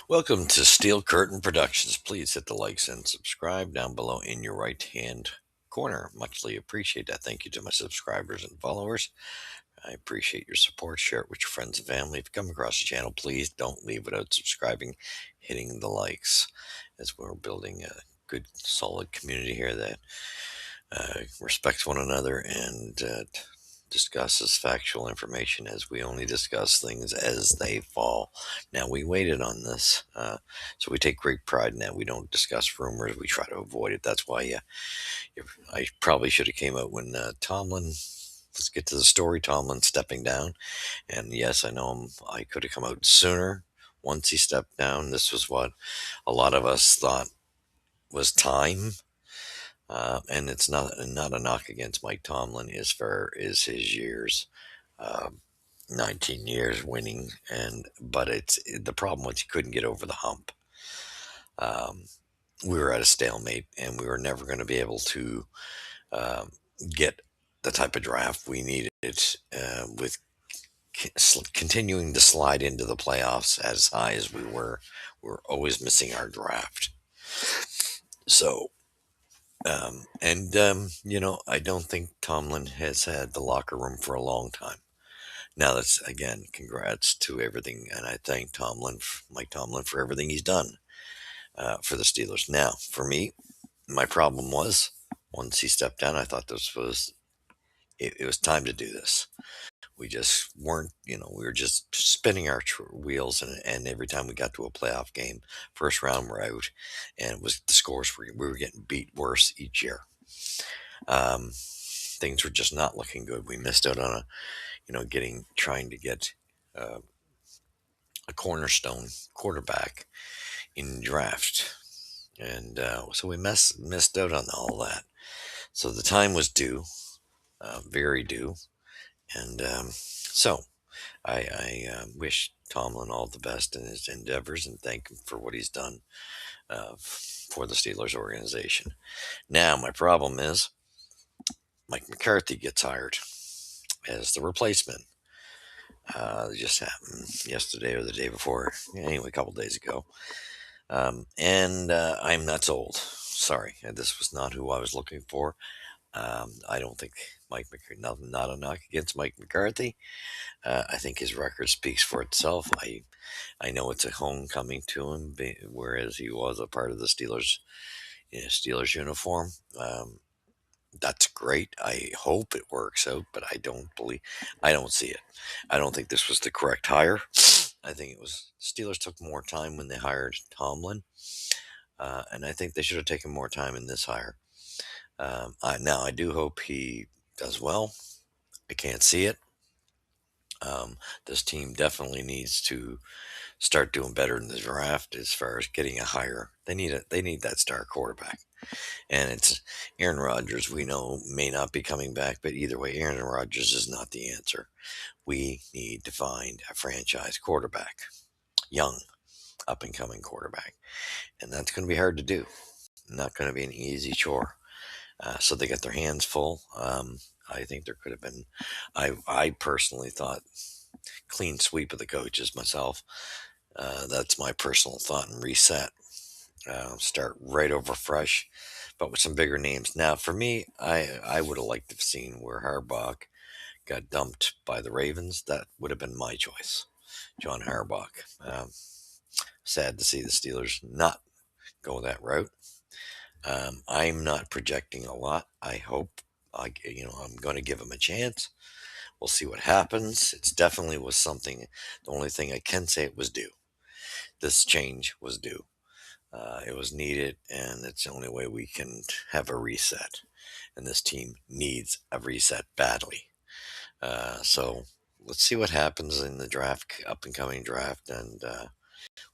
Welcome to Steel Curtain Productions. Please hit the likes and subscribe down below in your right hand corner. Muchly appreciate that. Thank you to my subscribers and followers. I appreciate your support. Share it with your friends and family. If you come across the channel, please don't leave without subscribing, hitting the likes, as we're building a good, solid community here that respects one another and discusses factual information, as we only discuss things as they fall. Now, we waited on this, so we take great pride in that. We don't discuss rumors. We try to avoid it. That's why I probably should have came out when Tomlin. Let's get to the story. Tomlin stepping down, and yes, I know I could have come out sooner. Once he stepped down, this was what a lot of us thought was time. And it's not a knock against Mike Tomlin as far as his years, uh, 19 years winning, but it's the problem was he couldn't get over the hump. Um, we were at a stalemate, and we were never going to be able to um, get the type of draft we needed with continuing to slide into the playoffs as high as we were. We were always missing our draft. So I don't think Tomlin has had the locker room for a long time. Now, that's again, congrats to everything, and I thank Mike Tomlin, for everything he's done for the Steelers. Now, for me, my problem was once he stepped down, I thought it was time to do this. We just weren't, we were just spinning our wheels, and every time we got to a playoff game, first round we're out, and it was the scores we were getting beat worse each year. Things were just not looking good. We missed out on trying to get uh, a cornerstone quarterback in draft, and so we missed out on all that. So the time was due, very due, and so I wish Tomlin all the best in his endeavors and thank him for what he's done for the Steelers organization. Now, my problem is Mike McCarthy gets hired as the replacement. It just happened yesterday or the day before. Anyway, a couple days ago. And I'm not sold. Sorry, this was not who I was looking for. I don't think Mike McCarthy, not a knock against Mike McCarthy. I think his record speaks for itself. I know it's a homecoming to him, whereas he was a part of the Steelers, Steelers uniform. That's great. I hope it works out, but I don't see it. I don't think this was the correct hire. I think it was Steelers took more time when they hired Tomlin, and I think they should have taken more time in this hire. Now, I do hope he does well. I can't see it. This team definitely needs to start doing better in the draft as far as getting a hire. They need that star quarterback. And it's Aaron Rodgers, we know, may not be coming back, but either way, Aaron Rodgers is not the answer. We need to find a franchise quarterback, young, up and coming quarterback. And that's going to be hard to do. Not going to be an easy chore. So they got their hands full. I think there could have been, I personally thought, clean sweep of the coaches myself. That's my personal thought, and reset. Start right over fresh, but with some bigger names. Now, for me, I would have liked to have seen where Harbaugh got dumped by the Ravens. That would have been my choice, John Harbaugh. Sad to see the Steelers not go that route. I'm not projecting a lot. I hope I'm going to give him a chance. We'll see what happens. It's definitely was something. The only thing I can say, it was due. This change was due. It was needed, and it's the only way we can have a reset. And this team needs a reset badly. So let's see what happens in the draft, up and coming draft, and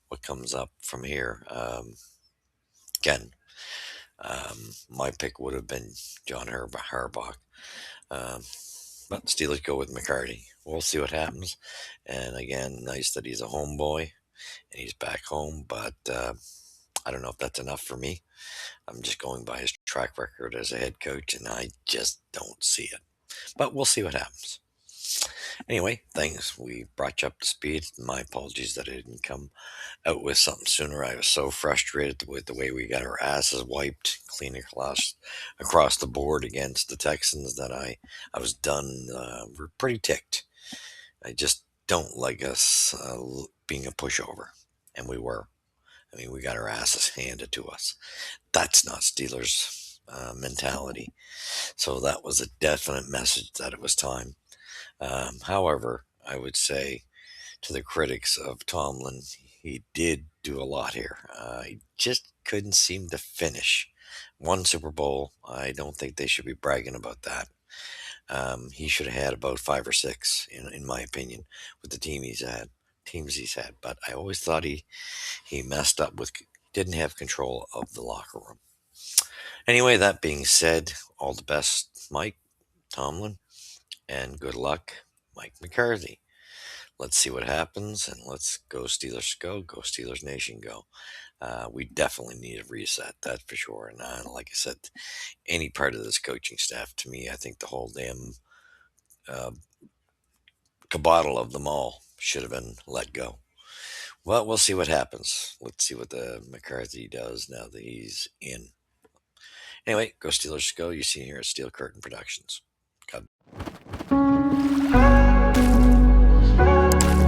what comes up from here. Again, my pick would have been John Harbaugh. Um, but Steelers go with McCarty. We'll see what happens. And again, nice that he's a homeboy and he's back home, but I don't know if that's enough for me. I'm just going by his track record as a head coach, and I just don't see it. But we'll see what happens. Anyway, thanks. We brought you up to speed. My apologies that I didn't come out with something sooner. I was so frustrated with the way we got our asses wiped, clean across the board against the Texans that I was done. We're pretty ticked. I just don't like us being a pushover, and we were. I mean, we got our asses handed to us. That's not Steelers mentality. So that was a definite message that it was time. However, I would say to the critics of Tomlin, he did do a lot here. He just couldn't seem to finish. One Super Bowl, I don't think they should be bragging about that. He should have had about five or six, in my opinion, with the teams he's had. But I always thought he messed up with didn't have control of the locker room. Anyway, that being said, all the best, Mike Tomlin, and good luck, Mike McCarthy. Let's see what happens, and let's go Steelers go Steelers Nation go. We definitely need a reset, that's for sure. And like I said, any part of this coaching staff, to me, I think the whole damn uh, cabottle of them all should have been let go. Well, we'll see what happens. Let's see what the McCarthy does now that he's in. Anyway, go Steelers go. You see here at Steel Curtain Productions. God